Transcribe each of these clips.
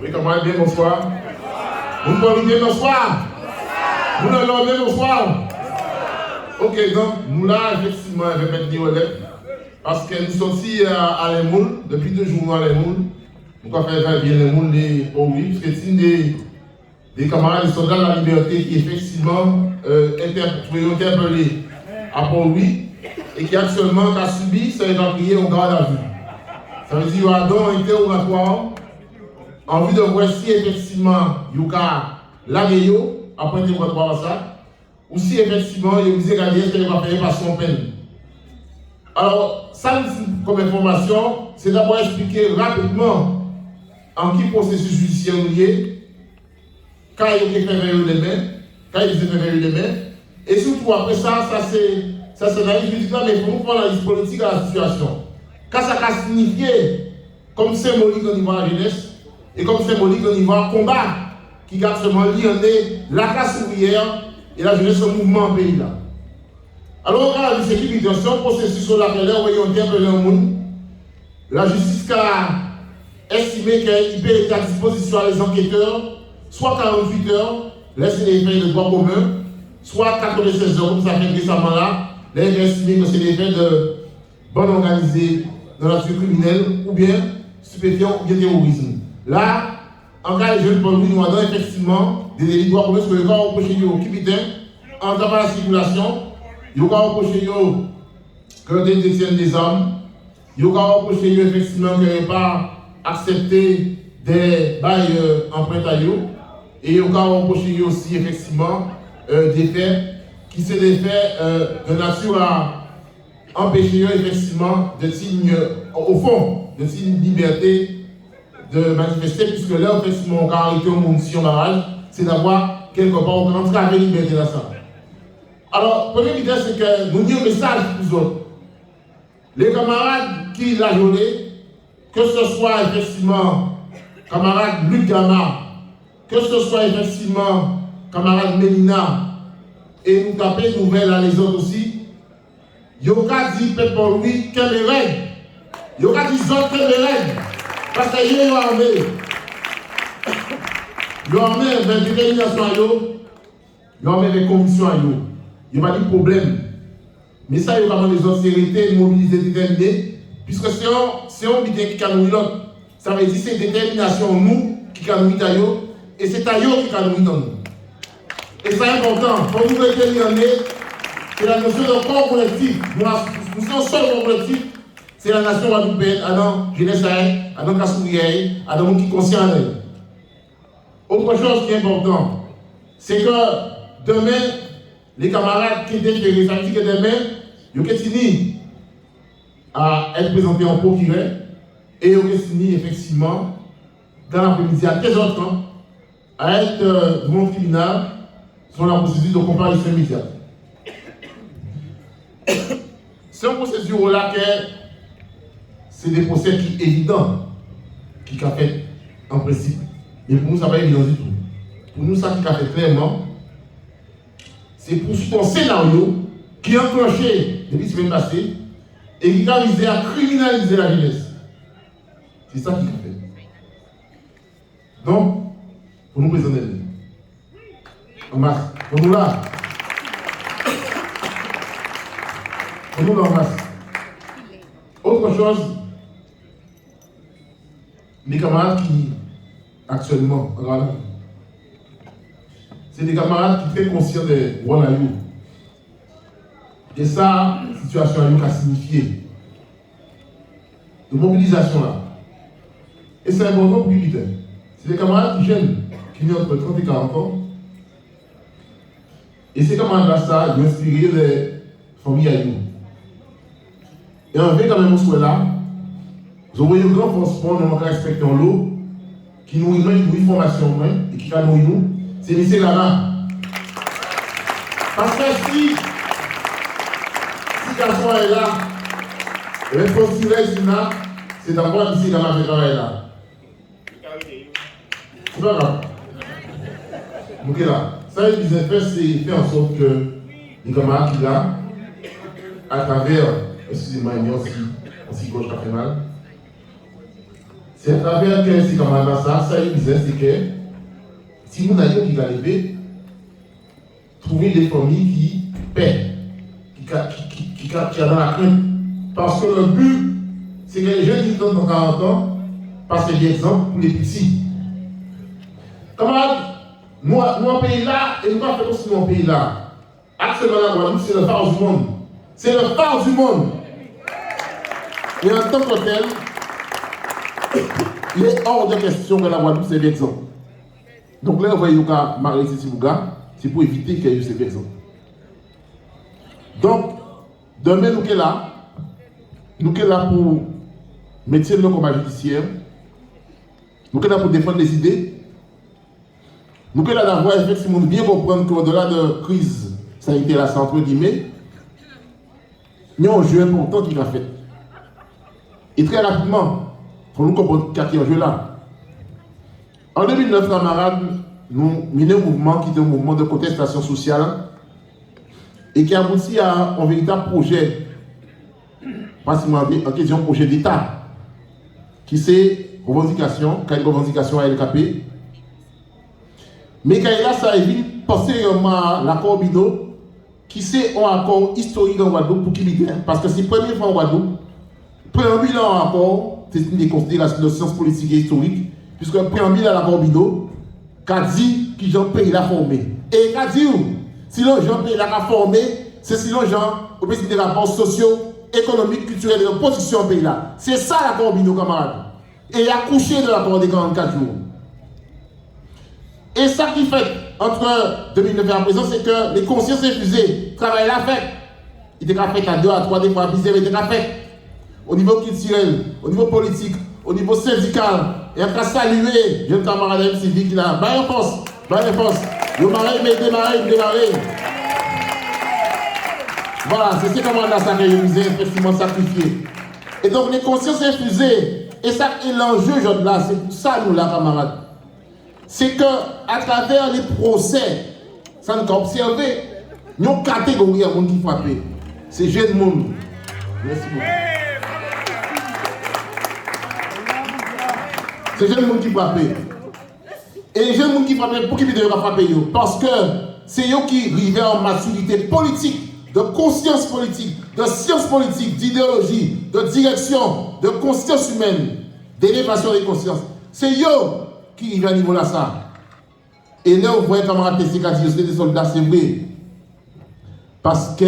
Oui, comment bien, bonsoir. Vous pouvez bien, bonsoir. Vous l'avez bien, bonsoir. Ok, donc, nous là, effectivement, je vais mettre des relèves. Parce que nous sommes ici à Les Moules, depuis 2 jours à Les Moules. Nous avons fait bien Les Moules, oui, parce que c'est des camarades, des soldats de la liberté qui, effectivement, sont interpellés à Port-Louis et qui actuellement a subi ce évacué au garde à vue. Ça veut dire qu'il y a un interrogatoire en vue de voir si effectivement il y a la gueule après interrogatoire ça, ou si effectivement il y a une regarder ce qu'il va faire par son peine. Alors, ça comme information, c'est d'abord expliquer rapidement en qui processus judiciaire lié, quand il est fait vers les mains, quand il est fait vers les mains, et surtout après ça c'est la juridique là, mais il faut nous prendre la liste politique à la situation. Quand ça a signifié comme symbolique au niveau de la jeunesse et comme symbolique au niveau du combat qui a seulement lié la classe ouvrière et la jeunesse au mouvement en pays là. Alors, quand la sécurité, c'est un processus sur laquelle on voit interpeller le monde, la justice a estimé qu'il peut être à disposition des enquêteurs, soit 48 heures, laisser les faits de droit commun, soit 96 heures, comme ça fait récemment là, les gens estimé que c'est des faits de bande organisée de nature criminelle, ou bien stupéfiant, ou bien terrorisme. Là, en cas de jeunes Paul-Louis, nous avons effectivement des délits de droit commun, parce que le cas reproché au capitaine, en temps de la circulation, il y a reproché que des détiennent des armes, il y a reproché effectivement que n'ont pas accepté des bails empruntés, et il y a reproché aussi effectivement des faits qui sont des faits de nature à empêcher effectivement de signes, au fond, de signes de liberté de manifester, puisque là, effectivement, on a arrêté au monde si on barrage, c'est d'avoir quelque part entravé la liberté dans ça. Alors, première idée, c'est que nous disons un message pour vous autres. Les camarades qui l'ont journée, que ce soit effectivement camarade Luc Gamma, que ce soit effectivement camarade Mélina, et nous taper nouvelles à les autres aussi, Yoka dit peuple pour lui, qu'elle est règle. Yoka dit autres qu'elle est règle. Parce que ils ont armé. Ils ont armé avec détermination à eux, ils ont armé avec conviction à eux. Il n'y a pas de problème. Mais ça, il y a vraiment des austérités, une mobilité déterminée, puisque c'est un unité qui a nourri l'autre. Ça veut dire que c'est détermination nous qui a nourri Tayo, et c'est Tayo qui a nourri dans nous. Et c'est important. Pour nous retenir, c'est la notion de corps collectif. Nous sommes seul corps collectif. C'est la nation guadeloupéenne, Adam, jeunesse, Adam Kassourier, Adam qui est conscient d'elle. Autre chose qui est important, c'est que demain, les camarades qui étaient ferrés, ça veut dire que demain, ils ont fini à être présentés en procureur et ils ont fini effectivement dans l'après-midi à 15 h à être devant le tribunal sur la procédure de comparution immédiate. C'est une procédure là que c'est des procès qui sont évidents, qui sont faits en principe. Mais pour nous, ça n'est pas évident du tout. Pour nous, ça qui a fait clairement, c'est pour un scénario qui est enclenché depuis la semaine passée et qui a visé à criminaliser la jeunesse. C'est ça qui a fait. Donc, pour nous présenter, en masse, pour nous là, pour nous là en masse. Autre chose, les camarades qui, actuellement, regardez, c'est des camarades qui sont très conscients de Wanayou. Et ça, la situation a signifié de mobilisation là. Et c'est important pour qu'ils disent. C'est des camarades qui jeunes, qui ont entre 30 et 40 ans. Et ces camarades-là, ça, ils ont inspiré les familles à nous. Et en fait, quand même, on là, vous voyez un grand transport, nous avons respecté l'eau, qui nous donne une formation et qui a nous, c'est lycée là-bas. Parce que si garçon est là, et le postulat là, c'est d'abord lycée là-bas qui travaille là. C'est pas grave. Ok là. Ça, ils ont fait, c'est faire en sorte que les camarades qui là, à travers, excusez-moi, il y a aussi gauche qui a fait mal. C'est à travers que ces camarades ça il disait, c'est que si nous n'avions qui va lever, trouver des familles qui paient, qui ont dans la crainte. Parce que le but, c'est que les jeunes qui sont dans 40 ans passent l'exemple pour les petits. Camarades, nous en pays là, et nous pas fait aussi dans pays là. Actuellement, la Guadeloupe, c'est le phare du monde. C'est le phare du monde. Et en tant que tel, il est hors de question que la Guadeloupe c'est l'exemple. Donc là, vous voyez, vous avez marié ici, c'est pour éviter qu'il y ait ces exemples. Donc, demain, nous sommes là. Nous sommes là pour mettre le combat judiciaire. Nous sommes là pour défendre les idées. Nous sommes là d'avoir effectivement bien comprendre qu'au-delà de crise sanitaire, c'est entre guillemets, il y a un jeu important qui va faire. Et très rapidement, il faut nous comprendre qu'il y a un jeu là. En 2009, camarades, nous menons un mouvement qui était un mouvement de contestation sociale et qui aboutit à un véritable projet, pratiquement en question projet d'État, qui c'est revendication, qui a une revendication à LKP. Mais quand il a ça, il vient penser à l'accord Bido, qui c'est un accord historique en Guadeloupe pour qui l'idée, parce que c'est la première fois en Guadeloupe, préambule en accord, c'est une des considérations de sciences politiques et historiques, puisque le préambule à l'accord Bido, qu'a dit que Jean pays l'a formé. Et qu'a dit, si le Jean pays l'a formé, c'est si le Jean, au pays des rapports sociaux, économiques, culturels et de position au pays là. C'est ça l'accord Bido, camarades. Et il a couché de l'accord des 44 jours. Et ça qui fait, entre 2009 et à présent, c'est que les consciences infusées, travail l'a fait. Il était fait à 2 à 3 des fois, il était fait. Au niveau culturel, au niveau politique, au niveau syndical, et on a salué, jeune camarade civique qui l'a. Bah, force. Le marais, mais démarrer. Voilà, c'est ce camarades là, ça que je vous ai effectivement sacrifié. Et donc, les consciences infusées, et ça est l'enjeu, jeune là, c'est pour ça, nous, là, camarades. C'est que, à travers les procès, ça nous a observé, nous avons une catégorie de monde qui frappe. C'est jeune monde. Merci beaucoup. C'est les jeunes gens qui frappent. Et les jeunes gens qui frappent, pour qui ils doivent frapper? Parce que c'est eux qui arrivent en maturité politique, de conscience politique, de science politique, d'idéologie, de direction, de conscience humaine, d'élévation des consciences. C'est eux qui arrivent à niveau là ça. Et là, vous voyez camarades TCK dire c'est des soldats, c'est vrai. Parce que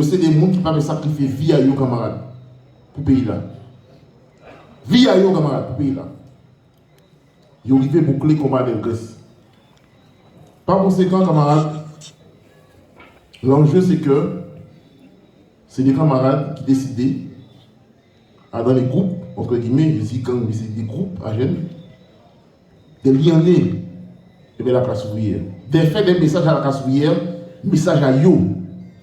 c'est des gens qui peuvent sacrifier vie à eux, camarades, pour le pays là. Vie à eux, camarades, pour le pays là. Ils ont arrivé à boucler le combat de Grèce. Par conséquent, camarades, l'enjeu c'est que c'est des camarades qui décidaient, dans les groupes, entre guillemets, je dis quand c'est des groupes à jeunes, de lier la classe ouvrière, de faire des messages à la classe ouvrière, messages à yo,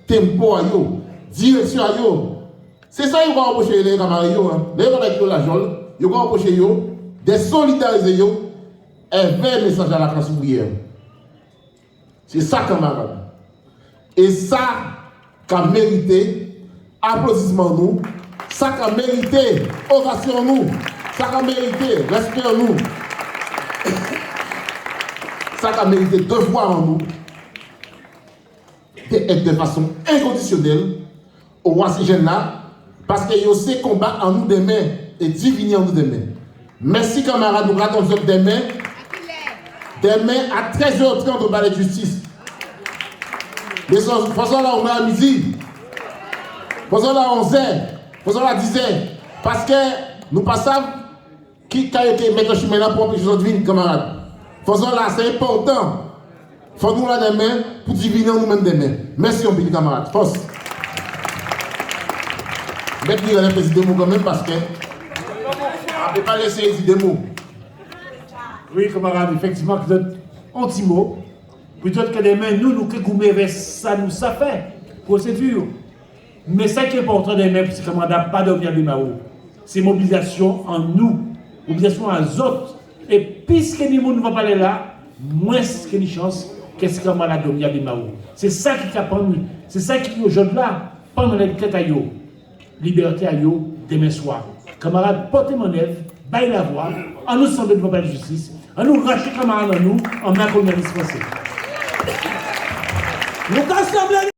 tempo à yo, direction à yo. C'est ça qu'ils vont approcher les camarades, les camarades qui ont la jolle, ils vont approcher yo, de solidariser yo, et vers le message à la classe ouvrière. C'est ça, camarades. Et ça qu'a mérité applaudissement nous, ça qu'a mérité ovation nous, ça qu'a mérité respect en nous, ça qu'a mérité devoir en nous, d'être de façon inconditionnelle au roi là, parce que yo sait combat en nous demain et diviner en nous demain. Merci camarades, nous ratons demain. Demain à 13h30 au palais de justice. Faisons là on est à midi. Faisons là à 11h. Faisons là à 10h. Parce que nous passons qui a été mettre le chemin là pour empêcher aujourd'hui, camarades. Faisons là, c'est important. Faisons là demain pour diviner nous-mêmes demain. Merci, on petit camarades. Force. Je vais dire les petits mots quand même parce que on ne peut pas laisser les mots. Oui, camarades, effectivement, vous êtes un petit mot. Peut-être que demain, nous que gourmet vers ça, nous, ça fait. Procédure. Mais ça qui est important demain, c'est que camarades, pas dormir du Mao. C'est mobilisation en nous, mobilisation en autres. Et puisque nous ne va pas aller là, moins que les chances, qu'est-ce que camarades dormir du Mao. C'est ça qui capte nous. C'est ça qui, aujourd'hui là, pendant la tête à yo, liberté à yo, demain soir. Camarades, portez mon œuvre, baille la voix. on nous semble devant la justice, on nous racheter comme à nous, en main comme le français. Nous